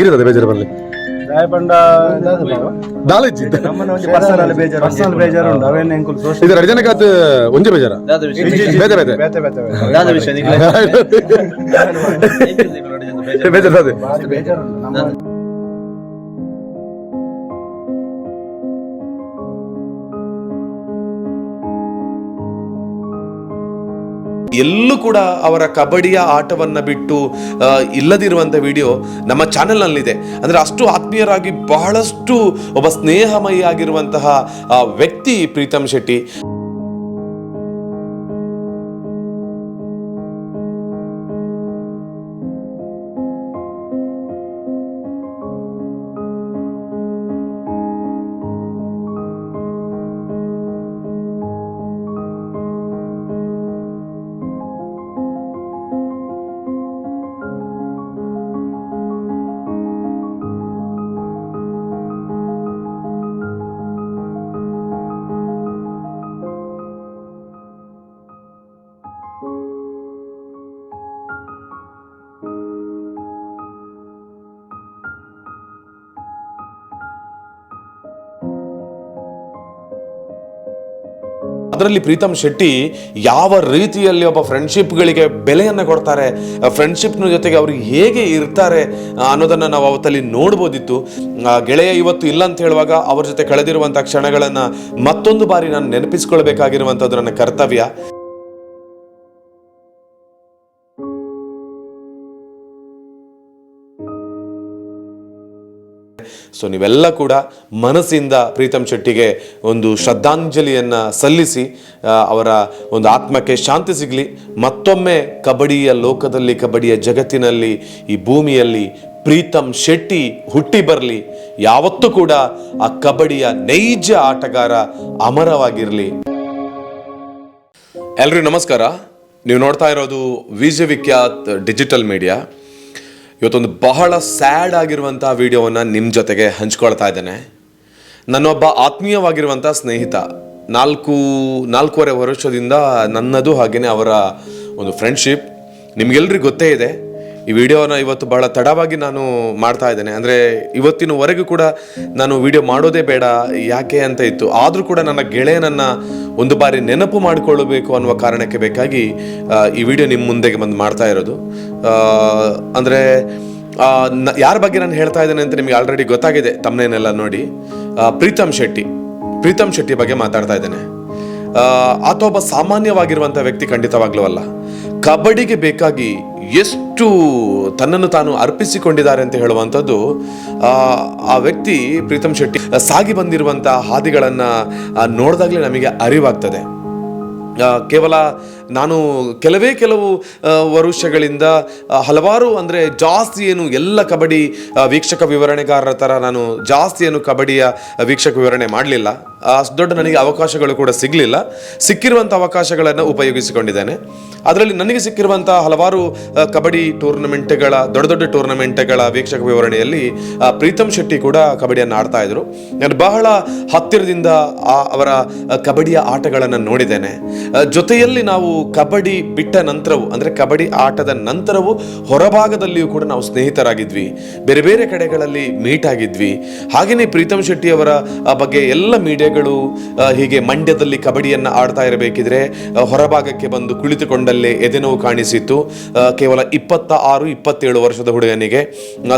ಇರ್ತದೆ ಬೇಜಾರು ಬರಲಿ ದಾಯಪಂಡ ನಾಲೆಜ್ ಪರ್ಸನಲ್ ಬೇಜಾರು ಉಂಟು ಅವೇನು ಎಂಕುಲು ಇದು ಎರಡು ಜನಕ್ಕೆ ಅದು ಒಂದೇ ಬೇಜಾರ ಬೇಜಾರು ಇದೆ ಬೇಜಾರು ಅದೇ ಬೇಜಾರು ಎಲ್ಲೂ ಕೂಡ ಅವರ ಕಬಡ್ಡಿಯ ಆಟವನ್ನು ಬಿಟ್ಟು ಇಲ್ಲದಿರುವಂಥ ವಿಡಿಯೋ ನಮ್ಮ ಚಾನೆಲ್ನಲ್ಲಿದೆ. ಅಂದರೆ ಅಷ್ಟು ಆತ್ಮೀಯರಾಗಿ ಬಹಳಷ್ಟು ಒಬ್ಬ ಸ್ನೇಹಮಯಿ ಆಗಿರುವಂತಹ ವ್ಯಕ್ತಿ ಪ್ರೀತಮ್ ಶೆಟ್ಟಿ. ಅದರಲ್ಲಿ ಪ್ರೀತಮ್ ಶೆಟ್ಟಿ ಯಾವ ರೀತಿಯಲ್ಲಿ ಒಬ್ಬ ಫ್ರೆಂಡ್ಶಿಪ್ಗಳಿಗೆ ಬೆಲೆಯನ್ನು ಕೊಡ್ತಾರೆ, ಫ್ರೆಂಡ್ಶಿಪ್ನ ಜೊತೆಗೆ ಅವ್ರಿಗೆ ಹೇಗೆ ಇರ್ತಾರೆ ಅನ್ನೋದನ್ನು ನಾವು ಅವತ್ತಲ್ಲಿ ನೋಡ್ಬೋದಿತ್ತು. ಗೆಳೆಯ ಇವತ್ತು ಇಲ್ಲ ಅಂತ ಹೇಳುವಾಗ ಅವ್ರ ಜೊತೆ ಕಳೆದಿರುವಂಥ ಕ್ಷಣಗಳನ್ನು ಮತ್ತೊಂದು ಬಾರಿ ನಾನು ನೆನಪಿಸ್ಕೊಳ್ಬೇಕಾಗಿರುವಂಥದ್ದು ನನ್ನ ಕರ್ತವ್ಯ. ಸೊ ನೀವೆಲ್ಲ ಕೂಡ ಮನಸ್ಸಿಂದ ಪ್ರೀತಮ್ ಶೆಟ್ಟಿಗೆ ಒಂದು ಶ್ರದ್ಧಾಂಜಲಿಯನ್ನು ಸಲ್ಲಿಸಿ ಅವರ ಒಂದು ಆತ್ಮಕ್ಕೆ ಶಾಂತಿ ಸಿಗಲಿ. ಮತ್ತೊಮ್ಮೆ ಕಬಡ್ಡಿಯ ಲೋಕದಲ್ಲಿ, ಕಬಡ್ಡಿಯ ಜಗತ್ತಿನಲ್ಲಿ, ಈ ಭೂಮಿಯಲ್ಲಿ ಪ್ರೀತಮ್ ಶೆಟ್ಟಿ ಹುಟ್ಟಿ ಬರಲಿ. ಯಾವತ್ತೂ ಕೂಡ ಆ ಕಬಡ್ಡಿಯ ನೈಜ ಆಟಗಾರ ಅಮರವಾಗಿರಲಿ. ಎಲ್ರಿಗೂ ನಮಸ್ಕಾರ. ನೀವು ನೋಡ್ತಾ ಇರೋದು ವಿಜಯ ವಿಖ್ಯಾತ್ ಡಿಜಿಟಲ್ ಮೀಡಿಯಾ. ಇವತ್ತೊಂದು ಬಹಳ ಸ್ಯಾಡ್ ಆಗಿರುವಂಥ ವಿಡಿಯೋವನ್ನು ನಿಮ್ಮ ಜೊತೆಗೆ ಹಂಚ್ಕೊಳ್ತಾ ಇದ್ದೇನೆ. ನನ್ನೊಬ್ಬ ಆತ್ಮೀಯವಾಗಿರುವಂಥ ಸ್ನೇಹಿತ, ನಾಲ್ಕೂವರೆ ವರ್ಷದಿಂದ ನನ್ನದು ಹಾಗೆಯೇ ಅವರ ಒಂದು ಫ್ರೆಂಡ್ಶಿಪ್ ನಿಮಗೆಲ್ರಿಗೂ ಗೊತ್ತೇ ಇದೆ. ಈ ವಿಡಿಯೋನ ಇವತ್ತು ಬಹಳ ತಡವಾಗಿ ನಾನು ಮಾಡ್ತಾ ಇದ್ದೇನೆ. ಅಂದರೆ ಇವತ್ತಿನವರೆಗೂ ಕೂಡ ನಾನು ವಿಡಿಯೋ ಮಾಡೋದೇ ಬೇಡ ಯಾಕೆ ಅಂತ ಇತ್ತು. ಆದರೂ ಕೂಡ ನನ್ನ ಗೆಳೆಯನನ್ನು ಒಂದು ಬಾರಿ ನೆನಪು ಮಾಡಿಕೊಳ್ಳಬೇಕು ಅನ್ನುವ ಕಾರಣಕ್ಕೆ ಬೇಕಾಗಿ ಈ ವಿಡಿಯೋ ನಿಮ್ಮ ಮುಂದೆಗೆ ಬಂದು ಮಾಡ್ತಾ ಇರೋದು. ಅಂದರೆ ಯಾರ ಬಗ್ಗೆ ನಾನು ಹೇಳ್ತಾ ಇದ್ದೇನೆ ಅಂತ ನಿಮಗೆ ಆಲ್ರೆಡಿ ಗೊತ್ತಾಗಿದೆ ತಮ್ಮನೇನೆಲ್ಲ ನೋಡಿ. ಪ್ರೀತಮ್ ಶೆಟ್ಟಿ ಬಗ್ಗೆ ಮಾತಾಡ್ತಾ ಇದ್ದೇನೆ. ಆತ ಒಬ್ಬ ಸಾಮಾನ್ಯವಾಗಿರುವಂಥ ವ್ಯಕ್ತಿ ಖಂಡಿತವಾಗ್ಲೂ ಅಲ್ಲ. ಕಬಡ್ಡಿಗೆ ಬೇಕಾಗಿ ಎಷ್ಟು ತನ್ನನ್ನು ತಾನು ಅರ್ಪಿಸಿಕೊಂಡಿದ್ದಾರೆ ಅಂತ ಹೇಳುವಂಥದ್ದು ಆ ವ್ಯಕ್ತಿ ಪ್ರೀತಮ್ ಶೆಟ್ಟಿ ಸಾಗಿ ಬಂದಿರುವಂಥ ಹಾದಿಗಳನ್ನು ನೋಡಿದಾಗಲೇ ನಮಗೆ ಅರಿವಾಗ್ತದೆ. ಕೇವಲ ನಾನು ಕೆಲವು ವರುಷಗಳಿಂದ ಹಲವಾರು ಅಂದರೆ ಜಾಸ್ತಿ ಏನು ಎಲ್ಲ ಕಬಡ್ಡಿ ವೀಕ್ಷಕ ವಿವರಣೆಗಾರರ ಥರ ನಾನು ಜಾಸ್ತಿ ಏನು ಕಬಡ್ಡಿಯ ವೀಕ್ಷಕ ವಿವರಣೆ ಮಾಡಲಿಲ್ಲ. ಅಷ್ಟು ದೊಡ್ಡ ನನಗೆ ಅವಕಾಶಗಳು ಕೂಡ ಸಿಗಲಿಲ್ಲ. ಸಿಕ್ಕಿರುವಂಥ ಅವಕಾಶಗಳನ್ನು ಉಪಯೋಗಿಸಿಕೊಂಡಿದ್ದೇನೆ. ಅದರಲ್ಲಿ ನನಗೆ ಸಿಕ್ಕಿರುವಂಥ ಹಲವಾರು ಕಬಡ್ಡಿ ಟೂರ್ನಮೆಂಟ್ಗಳ ದೊಡ್ಡ ಟೂರ್ನಮೆಂಟ್ಗಳ ವೀಕ್ಷಕ ವಿವರಣೆಯಲ್ಲಿ ಪ್ರೀತಮ್ ಶೆಟ್ಟಿ ಕೂಡ ಕಬಡ್ಡಿಯನ್ನು ಆಡ್ತಾ ಇದ್ರು. ನಾನು ಬಹಳ ಹತ್ತಿರದಿಂದ ಅವರ ಕಬಡ್ಡಿಯ ಆಟಗಳನ್ನು ನೋಡಿದ್ದೇನೆ. ಜೊತೆಯಲ್ಲಿ ನಾವು ಕಬಡ್ಡಿ ಬಿಟ್ಟ ನಂತರವೂ, ಅಂದರೆ ಕಬಡ್ಡಿ ಆಟದ ನಂತರವೂ ಹೊರಭಾಗದಲ್ಲಿಯೂ ಕೂಡ ನಾವು ಸ್ನೇಹಿತರಾಗಿದ್ವಿ. ಬೇರೆ ಬೇರೆ ಕಡೆಗಳಲ್ಲಿ ಮೀಟ್ ಆಗಿದ್ವಿ. ಹಾಗೆಯೇ ಪ್ರೀತಮ್ ಶೆಟ್ಟಿ ಅವರ ಬಗ್ಗೆ ಎಲ್ಲ ಮೀಡಿಯಾಗಳು ಹೀಗೆ ಮಂಡ್ಯದಲ್ಲಿ ಕಬಡ್ಡಿಯನ್ನು ಆಡ್ತಾ ಇರಬೇಕಿದ್ರೆ ಹೊರಭಾಗಕ್ಕೆ ಬಂದು ಕುಳಿತುಕೊಂಡಲ್ಲೇ ಎದೆನೋವು ಕಾಣಿಸಿತ್ತು. ಕೇವಲ 26-27 ವರ್ಷದ ಹುಡುಗನಿಗೆ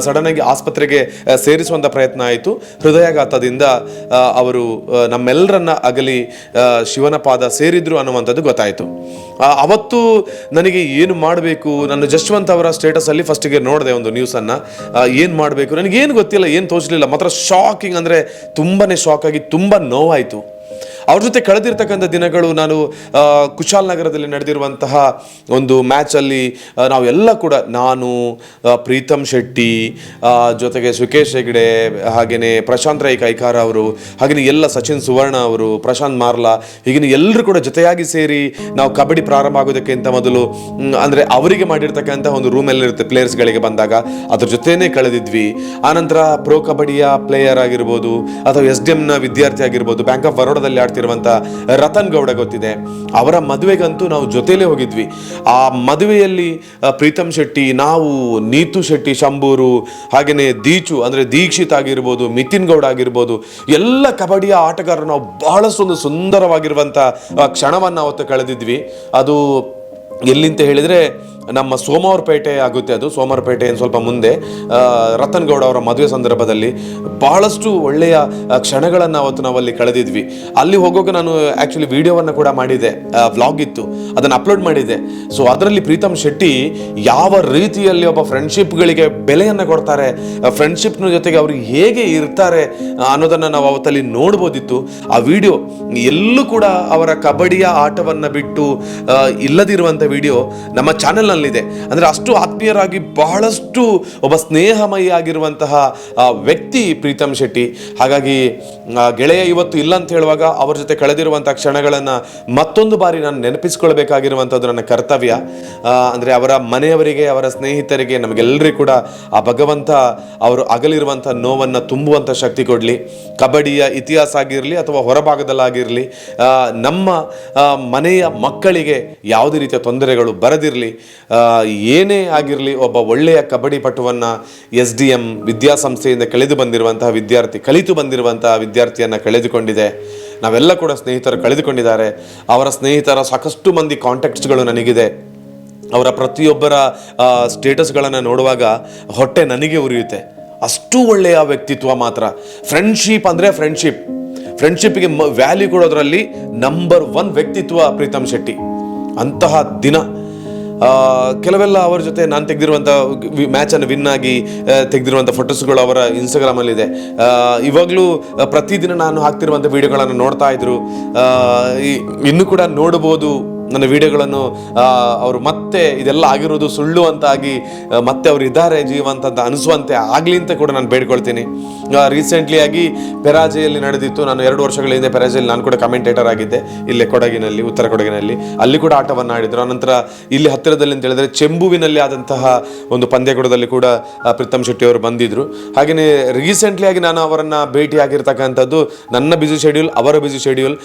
ಸಡನ್ ಆಗಿ ಆಸ್ಪತ್ರೆಗೆ ಸೇರಿಸುವಂಥ ಪ್ರಯತ್ನ ಆಯಿತು. ಹೃದಯಾಘಾತದಿಂದ ಅವರು ನಮ್ಮೆಲ್ಲರನ್ನ ಅಗಲಿ ಶಿವನ ಪಾದ ಸೇರಿದ್ರು ಅನ್ನುವಂಥದ್ದು ಗೊತ್ತಾಯಿತು. ಅವತ್ತು ನನಗೆ ಏನು ಮಾಡಬೇಕು, ನನ್ನ ಜಶ್ವಂತ್ ಅವರ ಸ್ಟೇಟಸಲ್ಲಿ ಫಸ್ಟಿಗೆ ನೋಡಿದೆ ಒಂದು ನ್ಯೂಸನ್ನು. ಏನು ಮಾಡಬೇಕು ನನಗೇನು ಗೊತ್ತಿಲ್ಲ, ಏನು ತೋಚಲಿಲ್ಲ. ಮಾತ್ರ ಶಾಕಿಂಗ್ ಅಂದರೆ ತುಂಬಾ ಶಾಕ್ ಆಗಿ ತುಂಬ ನೋವಾಯಿತು. ಅವ್ರ ಜೊತೆ ಕಳೆದಿರ್ತಕ್ಕಂಥ ದಿನಗಳು, ನಾನು ಕುಶಾಲನಗರದಲ್ಲಿ ನಡೆದಿರುವಂತಹ ಒಂದು ಮ್ಯಾಚಲ್ಲಿ ನಾವೆಲ್ಲ ಕೂಡ, ನಾನು, ಪ್ರೀತಮ್ ಶೆಟ್ಟಿ, ಜೊತೆಗೆ ಸುಕೇಶ್ ಹೆಗ್ಡೆ, ಹಾಗೆಯೇ ಪ್ರಶಾಂತ್ ರೈ ಕೈಕಾರ ಅವರು, ಹಾಗೆಯೇ ಎಲ್ಲ ಸಚಿನ್ ಸುವರ್ಣ ಅವರು, ಪ್ರಶಾಂತ್ ಮಾರ್ಲಾ, ಹೀಗೆ ಎಲ್ಲರೂ ಕೂಡ ಜೊತೆಯಾಗಿ ಸೇರಿ ನಾವು ಕಬಡ್ಡಿ ಪ್ರಾರಂಭ ಆಗೋದಕ್ಕಿಂತ ಮೊದಲು ಅಂದರೆ ಅವರಿಗೆ ಮಾಡಿರ್ತಕ್ಕಂಥ ಒಂದು ರೂಮಲ್ಲಿರುತ್ತೆ ಪ್ಲೇಯರ್ಸ್ಗಳಿಗೆ ಬಂದಾಗ ಅದ್ರ ಜೊತೆನೇ ಕಳೆದಿದ್ವಿ. ಆನಂತರ ಪ್ರೋ ಕಬಡ್ಡಿಯ ಪ್ಲೇಯರ್ ಆಗಿರ್ಬೋದು ಅಥವಾ SDMನ ವಿದ್ಯಾರ್ಥಿ ಆಗಿರ್ಬೋದು, ಬ್ಯಾಂಕ್ ಆಫ್ ಬರೋಡಾದಲ್ಲಿ ಆಗ್ತಿರುವಂಥ ರತನ್ ಗೌಡ ಗೊತ್ತಿದೆ. ಅವರ ಮದುವೆಗಂತೂ ನಾವು ಜೊತೆಲೇ ಹೋಗಿದ್ವಿ. ಆ ಮದುವೆಯಲ್ಲಿ ಪ್ರೀತಮ್ ಶೆಟ್ಟಿ, ನಾವು, ನೀತು ಶೆಟ್ಟಿ ಶಂಭೂರು, ಹಾಗೆಯೇ ದೀಚು ಅಂದರೆ ದೀಕ್ಷಿತ್ ಆಗಿರ್ಬೋದು, ಮಿತಿನ್ ಗೌಡ ಆಗಿರ್ಬೋದು, ಎಲ್ಲ ಕಬಡ್ಡಿಯ ಆಟಗಾರರು ನಾವು ಬಹಳಷ್ಟೊಂದು ಸುಂದರವಾಗಿರುವಂಥ ಕ್ಷಣವನ್ನು ಅವತ್ತು ಕಳೆದಿದ್ವಿ. ಅದು ಎಲ್ಲಿಂತ ಹೇಳಿದರೆ ನಮ್ಮ ಸೋಮವಾರಪೇಟೆ ಆಗುತ್ತೆ. ಅದು ಸೋಮವಾರಪೇಟೆ ಸ್ವಲ್ಪ ಮುಂದೆ ರತನ್ ಗೌಡ ಅವರ ಮದುವೆ ಸಂದರ್ಭದಲ್ಲಿ ಬಹಳಷ್ಟು ಒಳ್ಳೆಯ ಕ್ಷಣಗಳನ್ನು ಅವತ್ತು ನಾವಲ್ಲಿ ಕಳೆದಿದ್ವಿ. ಅಲ್ಲಿ ಹೋಗೋಕೆ ನಾನು ಆ್ಯಕ್ಚುಲಿ ವಿಡಿಯೋವನ್ನು ಕೂಡ ಮಾಡಿದ್ದೆ, ವ್ಲಾಗ್ ಇತ್ತು, ಅದನ್ನು ಅಪ್ಲೋಡ್ ಮಾಡಿದ್ದೆ. ಸೊ ಅದರಲ್ಲಿ ಪ್ರೀತಮ್ ಶೆಟ್ಟಿ ಯಾವ ರೀತಿಯಲ್ಲಿ ಒಬ್ಬ ಫ್ರೆಂಡ್ಶಿಪ್ಗಳಿಗೆ ಬೆಲೆಯನ್ನು ಕೊಡ್ತಾರೆ, ಫ್ರೆಂಡ್ಶಿಪ್ನ ಜೊತೆಗೆ ಅವರು ಹೇಗೆ ಇರ್ತಾರೆ ಅನ್ನೋದನ್ನು ನಾವು ಅವತ್ತಲ್ಲಿ ನೋಡ್ಬೋದಿತ್ತು. ಆ ವಿಡಿಯೋ ಎಲ್ಲೂ ಕೂಡ ಅವರ ಕಬಡ್ಡಿಯ ಆಟವನ್ನು ಬಿಟ್ಟು ಇಲ್ಲದಿರುವಂಥ ವಿಡಿಯೋ ನಮ್ಮ ಚಾನೆಲ್ ಇದೆ. ಅಂದ್ರೆ ಅಷ್ಟು ಆತ್ಮೀಯರಾಗಿ ಬಹಳಷ್ಟು ಒಬ್ಬ ಸ್ನೇಹಮಯಿ ಆಗಿರುವಂತಹ ವ್ಯಕ್ತಿ ಪ್ರೀತಮ್ ಶೆಟ್ಟಿ. ಹಾಗಾಗಿ ಗೆಳೆಯ ಇವತ್ತು ಇಲ್ಲ ಅಂತ ಹೇಳುವಾಗ ಅವರ ಜೊತೆ ಕಳೆದಿರುವಂತಹ ಕ್ಷಣಗಳನ್ನು ಮತ್ತೊಂದು ಬಾರಿ ನಾನು ನೆನಪಿಸ್ಕೊಳ್ಬೇಕಾಗಿರುವಂಥದ್ದು ನನ್ನ ಕರ್ತವ್ಯ. ಅಂದ್ರೆ ಅವರ ಮನೆಯವರಿಗೆ, ಅವರ ಸ್ನೇಹಿತರಿಗೆ, ನಮಗೆಲ್ಲರಿಗೂ ಕೂಡ ಆ ಭಗವಂತ ಅವರು ಅಗಲಿರುವಂಥ ನೋವನ್ನು ತುಂಬುವಂಥ ಶಕ್ತಿ ಕೊಡಲಿ. ಕಬಡ್ಡಿಯ ಇತಿಹಾಸ ಆಗಿರಲಿ ಅಥವಾ ಹೊರಭಾಗದಲ್ಲಾಗಿರಲಿ, ನಮ್ಮ ಮನೆಯ ಮಕ್ಕಳಿಗೆ ಯಾವುದೇ ರೀತಿಯ ತೊಂದರೆಗಳು ಬರದಿರಲಿ. ಏನೇ ಆಗಿರಲಿ, ಒಬ್ಬ ಒಳ್ಳೆಯ ಕಬಡ್ಡಿ ಪಟುವನ್ನು SDM ವಿದ್ಯಾಸಂಸ್ಥೆಯಿಂದ ಕಲಿತು ಬಂದಿರುವಂತಹ ವಿದ್ಯಾರ್ಥಿಯನ್ನು ಕಳೆದುಕೊಂಡಿದೆ. ನಾವೆಲ್ಲ ಕೂಡ ಸ್ನೇಹಿತರು ಕಳೆದುಕೊಂಡಿದ್ದಾರೆ. ಅವರ ಸ್ನೇಹಿತರ ಸಾಕಷ್ಟು ಮಂದಿ ಕಾಂಟ್ಯಾಕ್ಟ್ಸ್ಗಳು ನನಗಿದೆ. ಅವರ ಪ್ರತಿಯೊಬ್ಬರ ಸ್ಟೇಟಸ್ಗಳನ್ನು ನೋಡುವಾಗ ಹೊಟ್ಟೆ ನನಗೆ ಉರಿಯುತ್ತೆ. ಅಷ್ಟು ಒಳ್ಳೆಯ ವ್ಯಕ್ತಿತ್ವ ಮಾತ್ರ. ಫ್ರೆಂಡ್ಶಿಪ್ ಅಂದರೆ ಫ್ರೆಂಡ್ಶಿಪ್ಗೆ ವ್ಯಾಲ್ಯೂ ಕೊಡೋದ್ರಲ್ಲಿ ನಂಬರ್ 1 ವ್ಯಕ್ತಿತ್ವ ಪ್ರೀತಮ್ ಶೆಟ್ಟಿ. ಅಂತಹ ದಿನ ಕೆಲವೆಲ್ಲ ಅವರ ಜೊತೆ ನಾನು ತೆಗೆದಿರುವಂಥ ಮ್ಯಾಚನ್ನು ವಿನ್ ಆಗಿ ತೆಗೆದಿರುವಂಥ ಫೋಟೋಸ್ಗಳು ಅವರ ಇನ್ಸ್ಟಾಗ್ರಾಮಲ್ಲಿದೆ. ಇವಾಗಲೂ ಪ್ರತಿದಿನ ನಾನು ಹಾಕ್ತಿರುವಂಥ ವಿಡಿಯೋಗಳನ್ನು ನೋಡ್ತಾ ಇದ್ರು. ಇನ್ನೂ ಕೂಡ ನೋಡ್ಬೋದು ನನ್ನ ವಿಡಿಯೋಗಳನ್ನು. ಅವರು ಮತ್ತೆ ಇದೆಲ್ಲ ಆಗಿರೋದು ಸುಳ್ಳು ಅಂತಾಗಿ ಮತ್ತೆ ಅವರು ಇದ್ದಾರೆ ಜೀವಂತ ಅಂತ ಅನಿಸುವಂತೆ ಆಗಲಿ ಅಂತ ಕೂಡ ನಾನು ಬೇಡ್ಕೊಳ್ತೀನಿ. ರೀಸೆಂಟ್ಲಿ ಆಗಿ ಪೆರಾಜೆಯಲ್ಲಿ ನಡೆದಿತ್ತು. ನಾನು 2 ವರ್ಷಗಳ ಹಿಂದೆ ಪೆರಾಜೆಯಲ್ಲಿ ನಾನು ಕೂಡ ಕಮೆಂಟೇಟರ್ ಆಗಿದ್ದೆ, ಇಲ್ಲೇ ಕೊಡಗಿನಲ್ಲಿ, ಉತ್ತರ ಕೊಡಗಿನಲ್ಲಿ. ಅಲ್ಲಿ ಕೂಡ ಆಟವನ್ನು ಆಡಿದರು. ಅನಂತರ ಇಲ್ಲಿ ಹತ್ತಿರದಲ್ಲಿ ಅಂತ ಹೇಳಿದ್ರೆ ಚೆಂಬುವಿನಲ್ಲಿ ಆದಂತಹ ಒಂದು ಪಂದ್ಯಕೂಟದಲ್ಲಿ ಕೂಡ ಪ್ರೀತಮ್ ಶೆಟ್ಟಿ ಅವರು ಬಂದಿದ್ರು. ಹಾಗೆಯೇ ರೀಸೆಂಟ್ಲಿ ಆಗಿ ನಾನು ಅವರನ್ನು ಭೇಟಿಯಾಗಿರ್ತಕ್ಕಂಥದ್ದು ನನ್ನ ಬ್ಯುಸಿ ಶೆಡ್ಯೂಲ್, ಅವರ ಬ್ಯುಸಿ ಶೆಡ್ಯೂಲ್.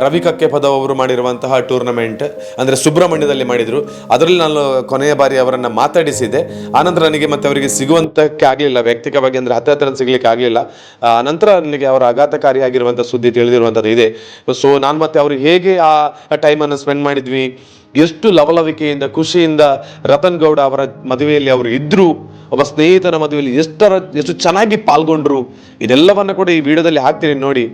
ರವಿ ಕಕ್ಕೆಪದ ಅವರು ಮಾಡಿರುವಂತಹ ಟೂರ್ನಮೆಂಟ್ ಅಂದರೆ ಸುಬ್ರಹ್ಮಣ್ಯದಲ್ಲಿ ಮಾಡಿದರು. ಅದರಲ್ಲಿ ನಾನು ಕೊನೆಯ ಬಾರಿ ಅವರನ್ನು ಮಾತಾಡಿಸಿದ್ದೆ. ಆನಂತರ ನನಗೆ ಮತ್ತೆ ಅವರಿಗೆ ಸಿಗುವಂತಕ್ಕೆ ಆಗಲಿಲ್ಲ, ವ್ಯಕ್ತಿಗವಾಗಿ ಅಂದರೆ ಹತ್ತಿರ ಸಿಗ್ಲಿಕ್ಕೆ ಆಗಲಿಲ್ಲ. ನಂತರ ನನಗೆ ಅವರ ಆಘಾತಕಾರಿಯಾಗಿರುವಂಥ ಸುದ್ದಿ ತಿಳಿದಿರುವಂಥದ್ದು ಇದೆ. ಸೊ ನಾನು ಮತ್ತೆ ಅವರು ಹೇಗೆ ಆ ಟೈಮನ್ನು ಸ್ಪೆಂಡ್ ಮಾಡಿದ್ವಿ, ಎಷ್ಟು ಲವಲವಿಕೆಯಿಂದ ಖುಷಿಯಿಂದ ರತನ್ ಗೌಡ ಅವರ ಮದುವೆಯಲ್ಲಿ ಅವರು ಇದ್ದರು, ಒಬ್ಬ ಸ್ನೇಹಿತನ ಮದುವೆಯಲ್ಲಿ ಎಷ್ಟು ಚೆನ್ನಾಗಿ ಪಾಲ್ಗೊಂಡ್ರು, ಇದೆಲ್ಲವನ್ನು ಕೂಡ ಈ ವಿಡಿಯೋದಲ್ಲಿ ಹಾಕ್ತೀನಿ ನೋಡಿ.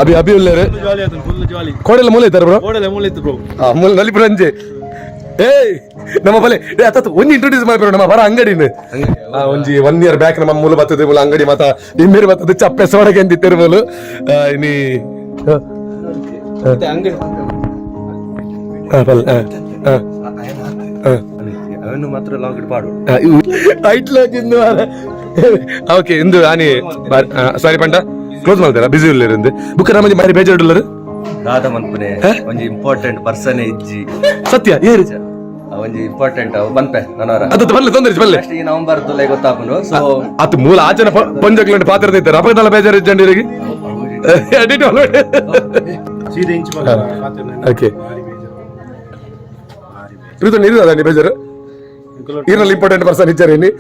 ಅಭಿ ಉಳ್ಳೇರು ಕೋಡೆಲ್ಲ ಮೂಲೆ ಇದ್ದಾರೆ ಬ್ರೋ. ಮೂಲೆ ನಲ್ಲಿ ಬ್ರಂಜೆ ಏಯ್ ನಮ್ಮ ಬಲೆ ಒಂಜಿ ಇಂಟ್ರೊಡ್ಯೂಸ್ ಮಾಡ್ಬೇಡ ನಮ್ಮ ಬರ ಅಂಗಡಿನ ಒಂಜಿ 1 year ಬ್ಯಾಕ್ ನಮ್ಮ ಮೂಲ ಬರ್ತದೆ ಮೂಲ ಅಂಗಡಿ ಮಾತ ಇಮ್ಮೇರು ಬರ್ತದೆ ಚಪ್ಪೆ ಸೋಡಗೆ ಅಂತ ತಿರುಮಲು ಇನಿ ಅವನು ಮಾತ್ರ ಲಾಗಿಡ್ ಪಾಡು ಐಟ್ಲಾಗಿಂದು ಓಕೆ ಇಂದು ಆನಿ ಸಾರಿ ಪಂಡ ಕ್ಲೋಸ್ ಮಾಡ್ತಾರ ಬಿಸಿ ಉಳ್ಳೇರು ಬುಕ್ಕ ನಮ್ಮದಿ ಮಾರಿ ಬೇಜಾರುಳ್ಳರು ದಾದ ಮನ್ಪನೆ ಒಂಜಿ ಇಂಪಾರ್ಟೆಂಟ್ ಪರ್ಸನ್ ಇಜ್ಜಿ ಸತ್ಯ ಏರು ಒಂಜಿ ಇಂಪಾರ್ಟೆಂಟ್ ಬಂಪೆ ನನವರ ಅದು ಬಲ್ಲೆ ತೊಂದರೆ ಬಲ್ಲೆ ಈ ನವೆಂಬರ್ ತುಲೆ ಗೊತ್ತಾಪುಂಡು ಸೊ ಅದು ಮೂಲ ಆಚನ ಪಂಜಕ್ಲಂಟ್ ಪಾತ್ರ ಇದ್ದಾರೆ ಅಪಗದಲ್ಲ ಬೇಜಾರು ಇಜ್ಜಂಡಿರಿಗೆ ಎಡಿಟ್ ಸೀದಾ ಇಂಚ್ ಓಕೆ ಇದು ನೀರು ಬೇಜಾರು ಇರಲ್ಲಿ ಇಂಪಾರ್ಟೆಂಟ್ ಪರ್ಸನ್ ಇದ್ದಾರೆ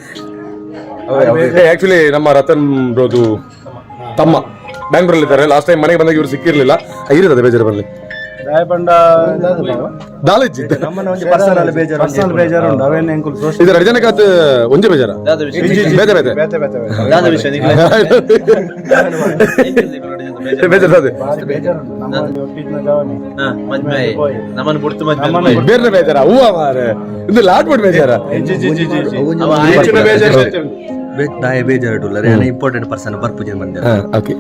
ಆಕ್ಚುಲಿ ನಮ್ಮ ರತನ್ ಬ್ರೋದು ತಮ್ಮ ಬ್ಯಾಂಗ್ಳೂರಲ್ಲಿ ಇದ್ದಾರೆ. ಲಾಸ್ಟ್ ಟೈಮ್ ಮನೆಗೆ ಬಂದಾಗ ಇವರು ಸಿಕ್ಕಿರ್ಲಿಲ್ಲ. ಇರ್ತದೆ ಬೇಜಾರು ಬರಲಿ ಚಾಯ್ ಪಂಡ ನಾಲೆಜ್ ನಮ್ಮನ್ನ ಒಂಜಿ ಪರ್ಸನಲ್ ಬೇಜಾರು ಉಂಟು ಅವೇನು ಎಂಕುಲು ಇದು ಎರಡು ಜನಕ್ಕೆ ಒಂದೇ ಬೇಜಾರ ಬೇತೆ ಬೇತೆ ಬೇತೆ ಬೇತೆ ಬೇಜಾರ ನಮ್ಮನ್ನು ಬಿಡ್ತು ಮದ್ವೆ ಬೇರೆ ಬೇಜಾರ ಹೂವ ಮಾರೆ ಇದು ಲಾಟ್ ಬಿಟ್ಟು ಬೇಜಾರ ಬೇಜಾರು ಇಂಪಾರ್ಟೆಂಟ್ ಪರ್ಸನ್ ಬರ್ಪೂಜೆ ಮಂದಿ ಓಕೆ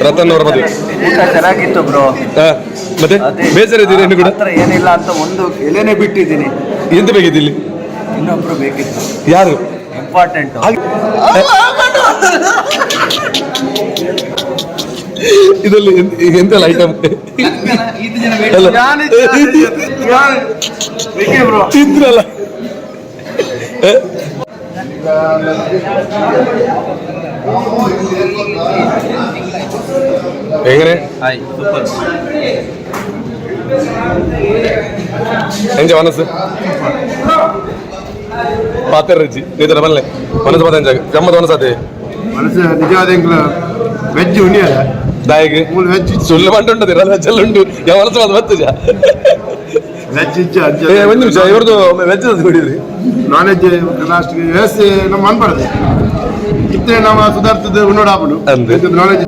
ರತನ್ ಅವ್ರ ಮದುವೆ ಊಟ ಚೆನ್ನಾಗಿತ್ತು ಬ್ರೋ. ಮತ್ತೆ ಬೇಜಾರಿದ್ದೀರಿ ಇನ್ನು ಕೂಡ ಏನಿಲ್ಲ ಅಂತ ಒಂದು ಎಲೆನೇ ಬಿಟ್ಟಿದ್ದೀನಿ. ಎಂತ ಬೇಕಿತ್ತು ಇಲ್ಲಿ ಇನ್ನೊಬ್ರು ಬೇಕಿತ್ತು, ಯಾರು ಇಂಪಾರ್ಟೆಂಟ್. ಇದರಲ್ಲಿ ಎಂತೆಲ್ಲ ಐಟಮ್ ತಿಂದ್ರಲ್ಲ ಹೇಗೆ ಹೆಂಗೆ ಮನಸ್ಸು ಪಾತ್ರಜ್ಜಿ ಇದರ ಬಲ್ಲೆ ಮನಸ್ಸು ಪದ ಗಮ್ಮತ್ ಮನಸ್ಸಾತೆ ಮನಸ್ಸು ನಿಜವಾದ ವೆಜ್ ಉಂಡಿಯಲ್ಲ ದಾಯಿಗೆ ವೆಜ್ ಸುಳ್ಳು ಮಂಟ ಉಂಟು ವೆಜ್ಜಲ್ಲಿ ಉಂಟು ಯಾವ ಮನಸ್ಸು ಅದು ಬರ್ತಜ ವೆಜ್ ಒಂದು ನಿಮಿಷ ಇವ್ರದ್ದು ವೆಜ್ ನೋಡಿದ್ರಿ ನಾನ್ ವೆಜ್ ಲಾಸ್ಟ್ಗೆ ವ್ಯವಸ್ಥೆ ನಮ್ಮ ಅನ್ಬಾರ್ದು ಇತ್ತೆ ನಮ್ಮ ಸುಧಾರ್ತದ ಉನ್ನೋಡ ಅಂದೆ. ನಾನ್ ವೆಜ್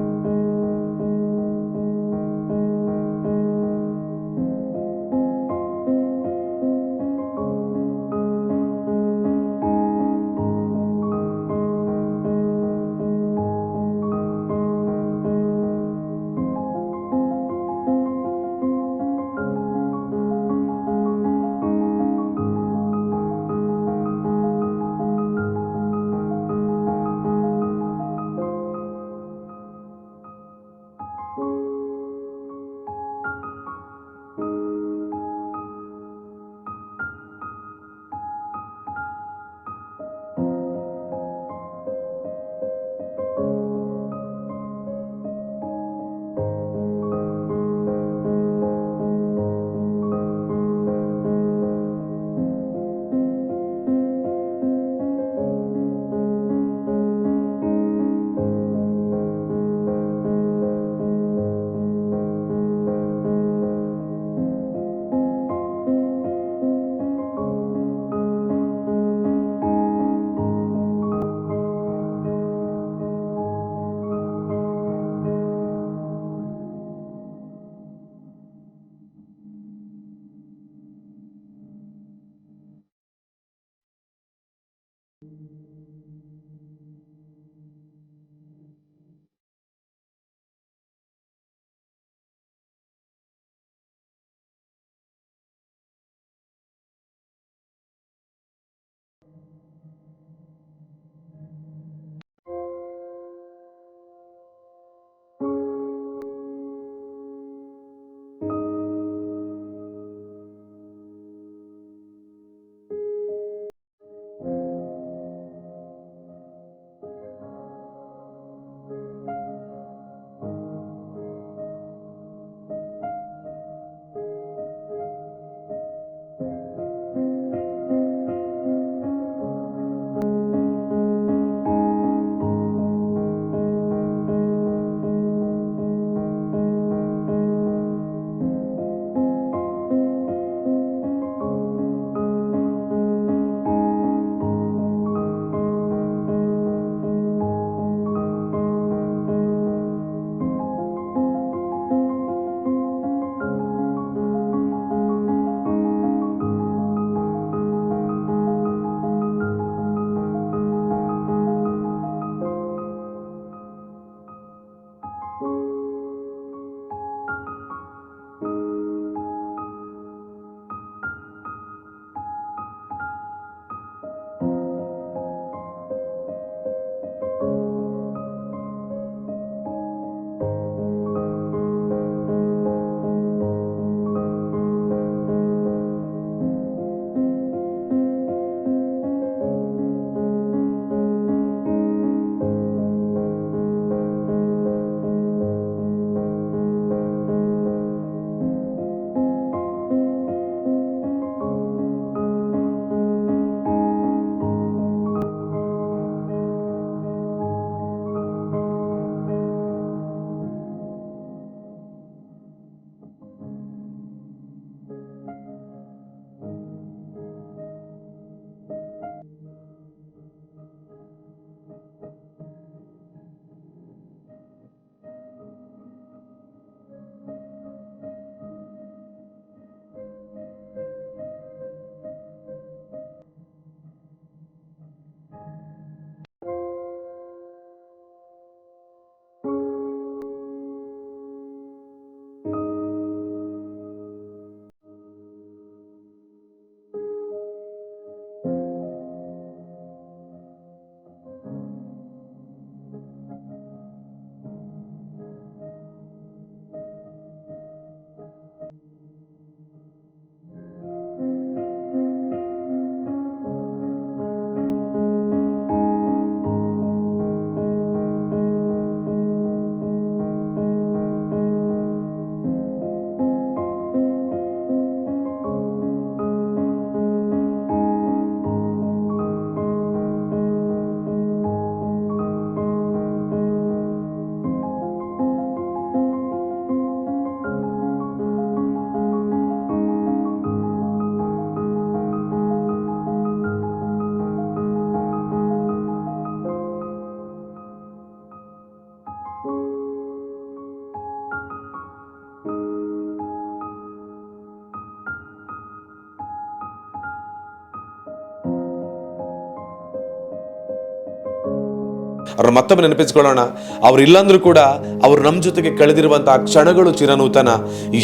ಅವ್ರನ್ನ ಮತ್ತೊಮ್ಮೆ ನೆನಪಿಸ್ಕೊಳ್ಳೋಣ. ಅವ್ರು ಇಲ್ಲಾಂದ್ರೂ ಕೂಡ ಅವ್ರು ನಮ್ಮ ಜೊತೆಗೆ ಕಳೆದಿರುವಂತಹ ಕ್ಷಣಗಳು ಚಿರನೂತನ.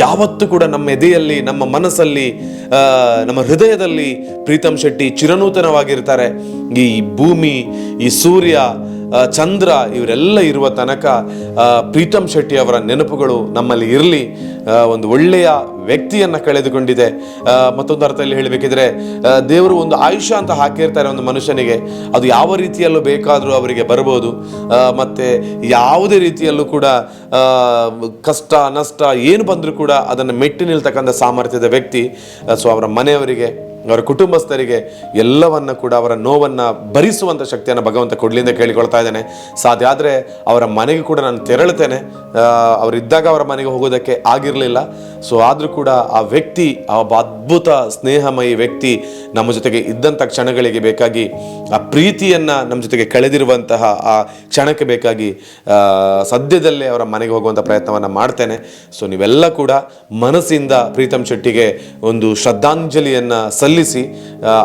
ಯಾವತ್ತೂ ಕೂಡ ನಮ್ಮ ಎದೆಯಲ್ಲಿ, ನಮ್ಮ ಮನಸ್ಸಲ್ಲಿ, ನಮ್ಮ ಹೃದಯದಲ್ಲಿ ಪ್ರೀತಮ್ ಶೆಟ್ಟಿ ಚಿರನೂತನವಾಗಿರ್ತಾರೆ. ಈ ಭೂಮಿ, ಈ ಸೂರ್ಯ, ಚಂದ್ರ ಇವರೆಲ್ಲ ಇರುವ ತನಕ ಪ್ರೀತಮ್ ಶೆಟ್ಟಿ ಅವರ ನೆನಪುಗಳು ನಮ್ಮಲ್ಲಿ ಇರಲಿ. ಒಂದು ಒಳ್ಳೆಯ ವ್ಯಕ್ತಿಯನ್ನ ಕಳೆದುಕೊಂಡಿದೆ. ಮತ್ತೊಂದು ಅರ್ಥದಲ್ಲಿ ಹೇಳಬೇಕಿದ್ರೆ, ದೇವರು ಒಂದು ಆಯುಷ್ಯ ಅಂತ ಹಾಕಿರ್ತಾರೆ ಒಂದು ಮನುಷ್ಯನಿಗೆ. ಅದು ಯಾವ ರೀತಿಯಲ್ಲೂ ಬೇಕಾದರೂ ಅವರಿಗೆ ಬರ್ಬೋದು. ಮತ್ತೆ ಯಾವುದೇ ರೀತಿಯಲ್ಲೂ ಕೂಡ ಕಷ್ಟ ನಷ್ಟ ಏನು ಬಂದರೂ ಕೂಡ ಅದನ್ನು ಮೆಟ್ಟಿ ನಿಲ್ತಕ್ಕಂಥ ಸಾಮರ್ಥ್ಯದ ವ್ಯಕ್ತಿ. ಸೊ ಅವರ ಮನೆಯವರಿಗೆ, ಅವರ ಕುಟುಂಬಸ್ಥರಿಗೆ ಎಲ್ಲವನ್ನ ಕೂಡ, ಅವರ ನೋವನ್ನು ಭರಿಸುವಂಥ ಶಕ್ತಿಯನ್ನು ಭಗವಂತ ಕೊಡಲಿ ಅಂತ ಕೇಳಿಕೊಳ್ತಾ ಇದ್ದೇನೆ. ಸಾಧ್ಯ ಆದರೆ ಅವರ ಮನೆಗೆ ಕೂಡ ನಾನು ತೆರಳುತ್ತೇನೆ. ಅವರಿದ್ದಾಗ ಅವರ ಮನೆಗೆ ಹೋಗೋದಕ್ಕೆ ಆಗಿರಲಿಲ್ಲ. ಸೊ ಆದರೂ ಕೂಡ ಆ ವ್ಯಕ್ತಿ, ಆ ಒಬ್ಬ ಅದ್ಭುತ ಸ್ನೇಹಮಯಿ ವ್ಯಕ್ತಿ ನಮ್ಮ ಜೊತೆಗೆ ಇದ್ದಂಥ ಕ್ಷಣಗಳಿಗೆ ಬೇಕಾಗಿ, ಆ ಪ್ರೀತಿಯನ್ನು ನಮ್ಮ ಜೊತೆಗೆ ಕಳೆದಿರುವಂತಹ ಆ ಕ್ಷಣಕ್ಕೆ ಬೇಕಾಗಿ ಸದ್ಯದಲ್ಲೇ ಅವರ ಮನೆಗೆ ಹೋಗುವಂಥ ಪ್ರಯತ್ನವನ್ನು ಮಾಡ್ತೇನೆ. ಸೊ ನೀವೆಲ್ಲ ಕೂಡ ಮನಸ್ಸಿಂದ ಪ್ರೀತಮ್ ಶೆಟ್ಟಿಗೆ ಒಂದು ಶ್ರದ್ಧಾಂಜಲಿಯನ್ನು ಸಲ್ಲಿಸಿ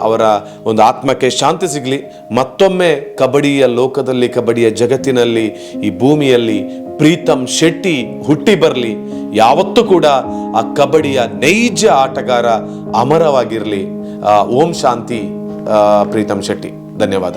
ಅವರ ಒಂದು ಆತ್ಮಕ್ಕೆ ಶಾಂತಿ ಸಿಗಲಿ. ಮತ್ತೊಮ್ಮೆ ಕಬಡ್ಡಿಯ ಲೋಕದಲ್ಲಿ, ಕಬಡ್ಡಿಯ ಜಗತ್ತಿನಲ್ಲಿ, ಈ ಭೂಮಿಯಲ್ಲಿ ಪ್ರೀತಮ್ ಶೆಟ್ಟಿ ಹುಟ್ಟಿ ಬರಲಿ. ಯಾವತ್ತೂ ಕೂಡ ಆ ಕಬಡ್ಡಿಯ ನೈಜ ಆಟಗಾರ ಅಮರವಾಗಿರಲಿ. ಓಂ ಶಾಂತಿ. ಪ್ರೀತಮ್ ಶೆಟ್ಟಿ, ಧನ್ಯವಾದ.